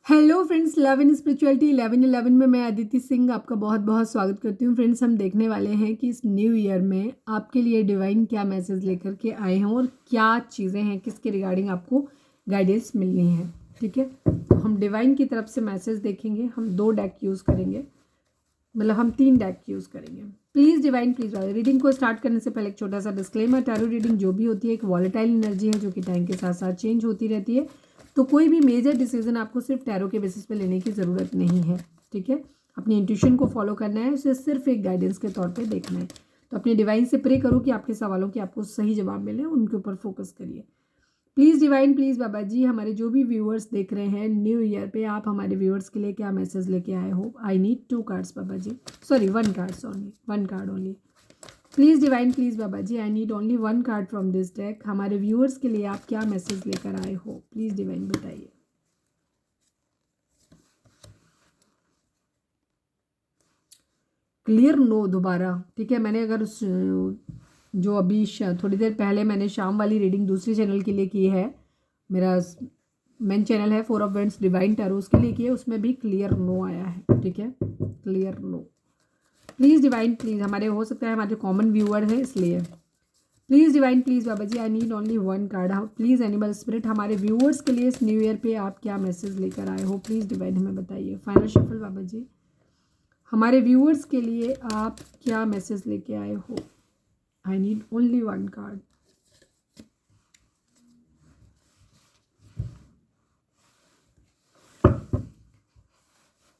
Hello friends, love in spirituality 1111 में मैं अदिति सिंह आपका बहुत बहुत स्वागत करती हूँ। फ्रेंड्स, हम देखने वाले हैं कि इस न्यू ईयर में आपके लिए डिवाइन क्या मैसेज लेकर के आए हैं और क्या चीज़ें हैं, किसके रिगार्डिंग आपको गाइडेंस मिलनी है। ठीक है, तो हम डिवाइन की तरफ से मैसेज देखेंगे। हम 2 डेक यूज़ करेंगे, मतलब हम 3 डेक यूज़ करेंगे। Please divine, please. रीडिंग को स्टार्ट करने से पहले एक छोटा सा डिस्क्लेमर, टैरो रीडिंग जो भी होती है एक वॉलेटाइल एनर्जी है जो कि टाइम के साथ साथ चेंज होती रहती है। तो कोई भी मेजर डिसीजन आपको सिर्फ टैरो के बेसिस पे लेने की ज़रूरत नहीं है। ठीक है, अपनी इंट्यूशन को फॉलो करना है, उसे सिर्फ एक गाइडेंस के तौर पे देखना है। तो अपने डिवाइन से प्रे करो कि आपके सवालों के आपको सही जवाब मिले, उनके ऊपर फोकस करिए। प्लीज़ डिवाइन, प्लीज़ बाबा जी, हमारे जो भी व्यूअर्स देख रहे हैं न्यू ईयर पे, आप हमारे व्यूअर्स के लिए क्या मैसेज लेके आए हो। I need 2 cards Baba ji, sorry 1 cards only, 1 card only. Please divine, please Baba ji, I need only 1 card from this deck. हमारे व्यूअर्स के लिए आप क्या मैसेज लेकर आए हो, प्लीज़ डिवाइन बताइए। क्लियर नो दोबारा। ठीक है, मैंने अगर जो अभी थोड़ी देर पहले मैंने शाम वाली रीडिंग दूसरे चैनल के लिए की है, मेरा मेन चैनल है 4 ऑफ वेंट्स डिवाइन टैरो, उसके लिए की है, उसमें भी क्लियर नो आया है। ठीक है, clear no. Please divine, please, हमारे हो सकता है हमारे कॉमन व्यूअर है इसलिए। Please divine, please Baba ji, I need only 1 card. Please animal spirit, हमारे व्यूअर्स के लिए इस न्यू ईयर पे आप क्या मैसेज लेकर आए हो, प्लीज़ डिवाइन हमें बताइए। फाइनल शफल बाबा जी, हमारे व्यूअर्स के लिए आप क्या मैसेज लेके आए हो। I need only 1 card.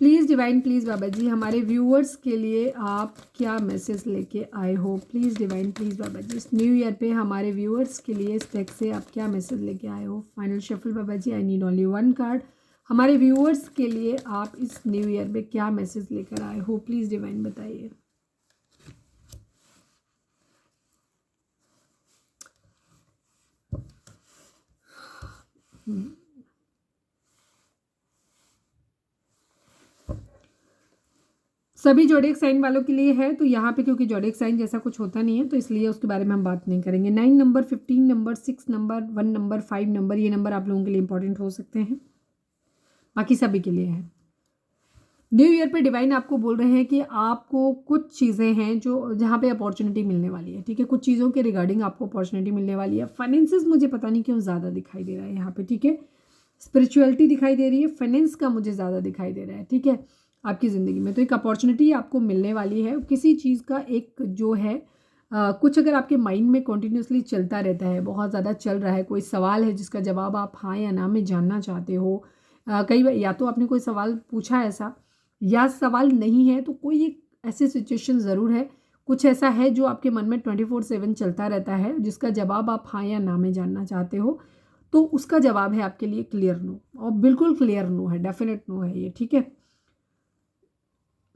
Please divine, please बाबा जी, हमारे व्यूअर्स के लिए आप क्या मैसेज लेके आए हो। प्लीज़ डिवाइन, प्लीज़ बाबा जी, इस न्यू ईयर पे हमारे व्यूअर्स के लिए इस डेक से आप क्या मैसेज लेके आए हो। Final shuffle Baba ji, I need only 1 card. हमारे व्यूअर्स के लिए आप इस न्यू ईयर में क्या मैसेज लेकर आए हो, प्लीज़ डिवाइन बताइए। सभी जोडिएक साइन वालों के लिए है, तो यहाँ पे क्योंकि जोडिएक साइन जैसा कुछ होता नहीं है तो इसलिए उसके बारे में हम बात नहीं करेंगे। 9 number, 15 number, 6 number, 1 number, 5 number, ये नंबर आप लोगों के लिए इंपॉर्टेंट हो सकते हैं, बाकी सभी के लिए है। न्यू ईयर पे डिवाइन आपको बोल रहे हैं कि आपको कुछ चीज़ें हैं जो जहाँ पे अपॉर्चुनिटी मिलने वाली है। ठीक है, कुछ चीज़ों के रिगार्डिंग आपको अपॉर्चुनिटी मिलने वाली है। फाइनेंसेस मुझे पता नहीं क्यों ज़्यादा दिखाई दे रहा है यहाँ पे। ठीक है, स्पिरिचुअलिटी दिखाई दे रही है, फाइनेंस का मुझे ज़्यादा दिखाई दे रहा है। ठीक है, आपकी ज़िंदगी में तो एक अपॉर्चुनिटी आपको मिलने वाली है किसी चीज़ का। एक जो है कुछ अगर आपके माइंड में कॉन्टिन्यूसली चलता रहता है, बहुत ज़्यादा चल रहा है, कोई सवाल है जिसका जवाब आप हाँ या ना में जानना चाहते हो। कई बार या तो आपने कोई सवाल पूछा ऐसा, या सवाल नहीं है तो कोई एक ऐसी सिचुएशन ज़रूर है, कुछ ऐसा है जो आपके मन में 24/7 चलता रहता है जिसका जवाब आप हाँ या ना में जानना चाहते हो। तो उसका जवाब है आपके लिए क्लियर नो, और बिल्कुल क्लियर नो है, डेफिनेट नो है ये। ठीक है,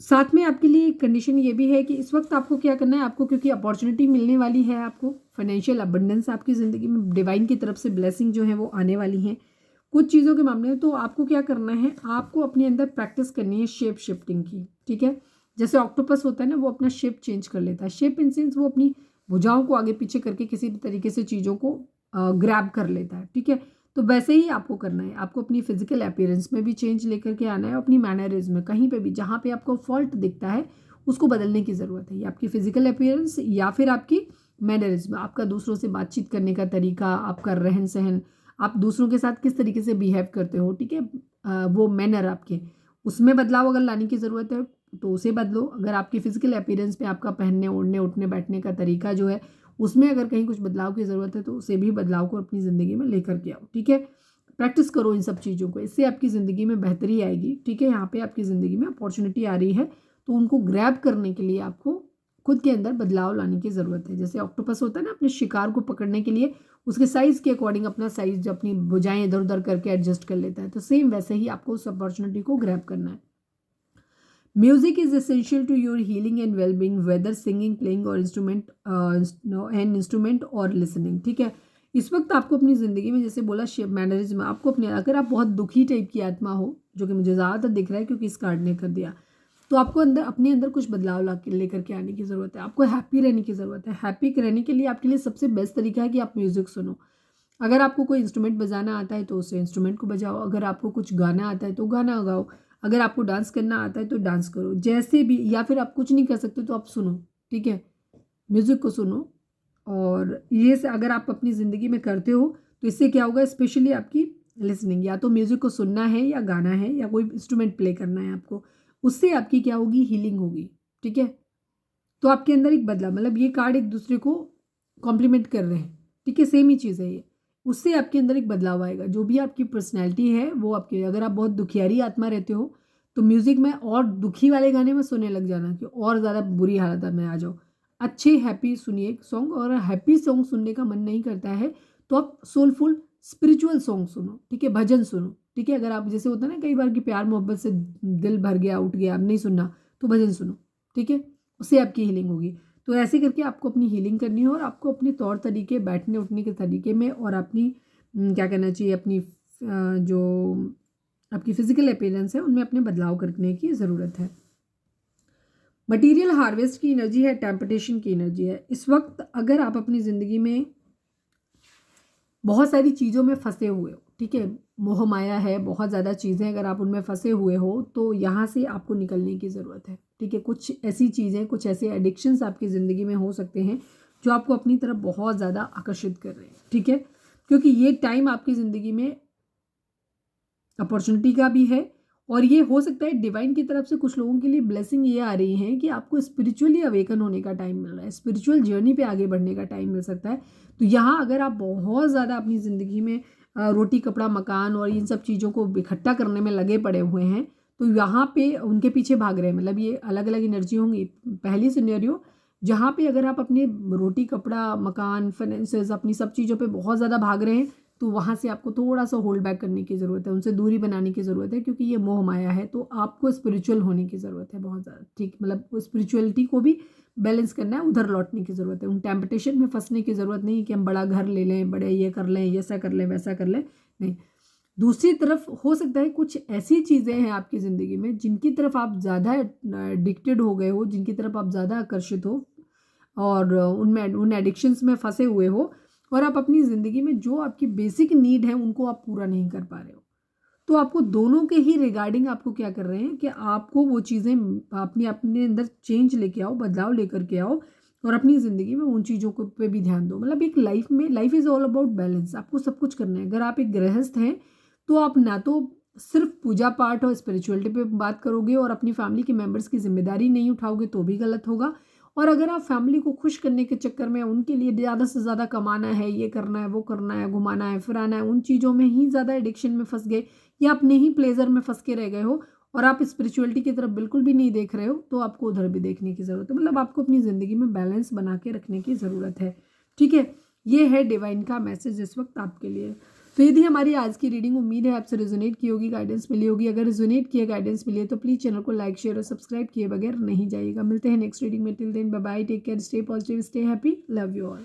साथ में आपके लिए एक कंडीशन ये भी है कि इस वक्त आपको क्या करना है, आपको क्योंकि अपॉर्चुनिटी मिलने वाली है, आपको फाइनेंशियल अबंडेंस आपकी ज़िंदगी में डिवाइन की तरफ से ब्लेसिंग जो है वो आने वाली हैं कुछ चीज़ों के मामले में। तो आपको क्या करना है, आपको अपने अंदर प्रैक्टिस करनी है शेप शिफ्टिंग की। ठीक है, जैसे ऑक्टोपस होता है ना, वो अपना शेप चेंज कर लेता है। शेप इन सेंस वो अपनी भुजाओं को आगे पीछे करके किसी भी तरीके से चीज़ों को ग्रैब कर लेता है। ठीक है, तो वैसे ही आपको करना है, आपको अपनी फिजिकल अपीयरेंस में भी चेंज लेकर के आना है, अपनी मैनरिज्म में कहीं पे भी जहाँ पे आपको फॉल्ट दिखता है उसको बदलने की ज़रूरत है। ये आपकी फिजिकल अपीयरेंस या फिर आपकी मैनरिज्म, आपका दूसरों से बातचीत करने का तरीका, आपका रहन सहन, आप दूसरों के साथ किस तरीके से बिहेव करते हो। ठीक है, वो मैनर आपके, उसमें बदलाव अगर लाने की ज़रूरत है तो उसे बदलो। अगर आपकी फिजिकल अपीयरेंस पे, आपका पहनने ओढ़ने उठने बैठने का तरीका जो है उसमें अगर कहीं कुछ बदलाव की ज़रूरत है तो उसे भी बदलाव को अपनी ज़िंदगी में लेकर के आओ। ठीक है, प्रैक्टिस करो इन सब चीज़ों को, इससे आपकी ज़िंदगी में बेहतरी आएगी। ठीक है, यहाँ पे आपकी ज़िंदगी में अपॉर्चुनिटी आ रही है तो उनको ग्रैब करने के लिए आपको खुद के अंदर बदलाव लाने की ज़रूरत है। जैसे ऑक्टोपस होता है ना, अपने शिकार को पकड़ने के लिए उसके साइज़ के अकॉर्डिंग अपना साइज़ जो अपनी भुजाएं इधर उधर करके एडजस्ट कर लेता है, तो सेम वैसे ही आपको उस अपॉर्चुनिटी को ग्रैब करना है। Music is essential to your healing and well-being, whether singing, playing or instrument or listening. ठीक है, इस वक्त आपको अपनी ज़िंदगी में, जैसे बोला शेप मैनरिज्म, आपको अपने, अगर आप बहुत दुखी टाइप की आत्मा हो, जो कि मुझे ज़्यादातर दिख रहा है क्योंकि इस कार्ड ने कर दिया, तो आपको अंदर अपने अंदर कुछ बदलाव ला के लेकर के आने की ज़रूरत है। आपको हैप्पी रहने की ज़रूरत है। हैप्पी रहने के लिए आपके लिए सबसे बेस्ट तरीका है कि आप म्यूज़िक सुनो। अगर आपको कोई इंस्ट्रूमेंट बजाना आता है तो उस इंस्ट्रूमेंट को बजाओ, अगर आपको कुछ गाना आता है तो गाना गाओ, अगर आपको डांस करना आता है तो डांस करो, जैसे भी। या फिर आप कुछ नहीं कर सकते तो आप सुनो, ठीक है, म्यूज़िक को सुनो। और ये से अगर आप अपनी ज़िंदगी में करते हो तो इससे क्या होगा, स्पेशली आपकी लिसनिंग, या तो म्यूज़िक को सुनना है या गाना है या कोई इंस्ट्रूमेंट प्ले करना है आपको, उससे आपकी क्या होगी, हीलिंग होगी, ठीक है। तो आपके अंदर एक बदलाव, मतलब ये कार्ड एक दूसरे को कॉम्प्लीमेंट कर रहे हैं, ठीक है, सेम ही चीज़ है ये। उससे आपके अंदर एक बदलाव आएगा, जो भी आपकी पर्सनैलिटी है वो आपके, अगर आप बहुत दुखियारी आत्मा रहते हो तो म्यूज़िक में और दुखी वाले गाने में सुनने लग जाना कि और ज़्यादा बुरी हालत में आ जाओ। अच्छे हैप्पी सुनिए सॉन्ग, और हैप्पी सॉन्ग सुनने का मन नहीं करता है तो आप सोलफुल स्पिरिचुअल सॉन्ग सुनो, ठीक है, भजन सुनो, ठीक है। अगर आप, जैसे होता है ना कई बार कि प्यार मोहब्बत से दिल भर गया, उठ गया, अब नहीं सुनना, तो भजन सुनो, ठीक है, उससे आपकी हीलिंग होगी। तो ऐसे करके आपको अपनी हीलिंग करनी है, और आपको अपने तौर तरीके, बैठने उठने के तरीके में, और अपनी क्या कहना चाहिए, अपनी जो आपकी फिजिकल अपीयरेंस है उनमें अपने बदलाव करने की ज़रूरत है। मटेरियल हार्वेस्ट की एनर्जी है, टेम्पटेशन की एनर्जी है। इस वक्त अगर आप अपनी ज़िंदगी में बहुत सारी चीज़ों में फंसे हुए हो, ठीक है, मोह माया है, बहुत ज़्यादा चीज़ें, अगर आप उनमें फंसे हुए हो तो यहाँ से आपको निकलने की ज़रूरत है, ठीक है। कुछ ऐसी चीज़ें, कुछ ऐसे एडिक्शंस आपकी ज़िंदगी में हो सकते हैं जो आपको अपनी तरफ बहुत ज़्यादा आकर्षित कर रहे हैं, ठीक है, क्योंकि ये टाइम आपकी ज़िंदगी में अपॉर्चुनिटी का भी है, और ये हो सकता है डिवाइन की तरफ से कुछ लोगों के लिए ब्लेसिंग ये आ रही है कि आपको स्पिरिचुअली अवेकन होने का टाइम मिल रहा है, स्पिरिचुअल जर्नी पे आगे बढ़ने का टाइम मिल सकता है। तो यहाँ अगर आप बहुत ज़्यादा अपनी ज़िंदगी में रोटी कपड़ा मकान और इन सब चीज़ों को इकट्ठा करने में लगे पड़े हुए हैं, तो यहाँ पे उनके पीछे भाग रहे हैं, मतलब ये अलग अलग एनर्जी होंगी। पहली सिनेरियो, जहाँ पे अगर आप अपने रोटी कपड़ा मकान फाइनेंसेस अपनी सब चीज़ों पे बहुत ज़्यादा भाग रहे हैं, तो वहाँ से आपको थोड़ा सा होल्ड बैक करने की ज़रूरत है, उनसे दूरी बनाने की ज़रूरत है, क्योंकि ये मोह माया है। तो आपको स्पिरिचुअल होने की ज़रूरत है बहुत ज़्यादा, ठीक, मतलब स्पिरिचुअलिटी को भी बैलेंस करना है, उधर लौटने की ज़रूरत है। उन टेम्पटेशन में फंसने की ज़रूरत नहीं कि हम बड़ा घर ले लें, बड़े ये कर लें, ऐसा कर लें, वैसा कर लें, नहीं। दूसरी तरफ हो सकता है कुछ ऐसी चीज़ें हैं आपकी ज़िंदगी में जिनकी तरफ आप ज़्यादा एडिक्टेड हो गए हो, जिनकी तरफ आप ज़्यादा आकर्षित हो, और उनमें उन एडिक्शंस में फंसे हुए हो, और आप अपनी ज़िंदगी में जो आपकी बेसिक नीड है उनको आप पूरा नहीं कर पा रहे हो। तो आपको दोनों के ही रिगार्डिंग आपको क्या कर रहे हैं कि आपको वो चीज़ें अपने अंदर चेंज लेके आओ, बदलाव लेकर के आओ, और अपनी ज़िंदगी में उन चीज़ों को पे भी ध्यान दो। मतलब एक लाइफ में, life is all about balance, आपको सब कुछ करना है। अगर आप एक गृहस्थ हैं तो आप ना तो सिर्फ पूजा पाठ और स्पिरिचुअलिटी पे बात करोगे और अपनी फैमिली के मेम्बर्स की जिम्मेदारी नहीं उठाओगे तो भी गलत होगा। और अगर आप फैमिली को खुश करने के चक्कर में उनके लिए ज़्यादा से ज़्यादा कमाना है, ये करना है, वो करना है, घुमाना है, फिराना है, उन चीज़ों में ही ज़्यादा एडिक्शन में फंस गए, या अपने ही प्लेजर में फंस के रह गए हो, और आप स्पिरिचुअलिटी की तरफ बिल्कुल भी नहीं देख रहे हो, तो आपको उधर भी देखने की ज़रूरत है। मतलब आपको अपनी ज़िंदगी में बैलेंस बना के रखने की ज़रूरत है, ठीक है। ये है डिवाइन का मैसेज इस वक्त आपके लिए। तो यदि हमारी आज की रीडिंग, उम्मीद है आपसे रिजोनेट की होगी, गाइडेंस मिली होगी। अगर रिजोनेट किया, गाइडेंस मिली है तो प्लीज़ चैनल को लाइक शेयर और सब्सक्राइब किए बगैर नहीं जाइएगा। मिलते हैं नेक्स्ट रीडिंग में। Till then bye bye, take care, stay positive, stay happy, love you all.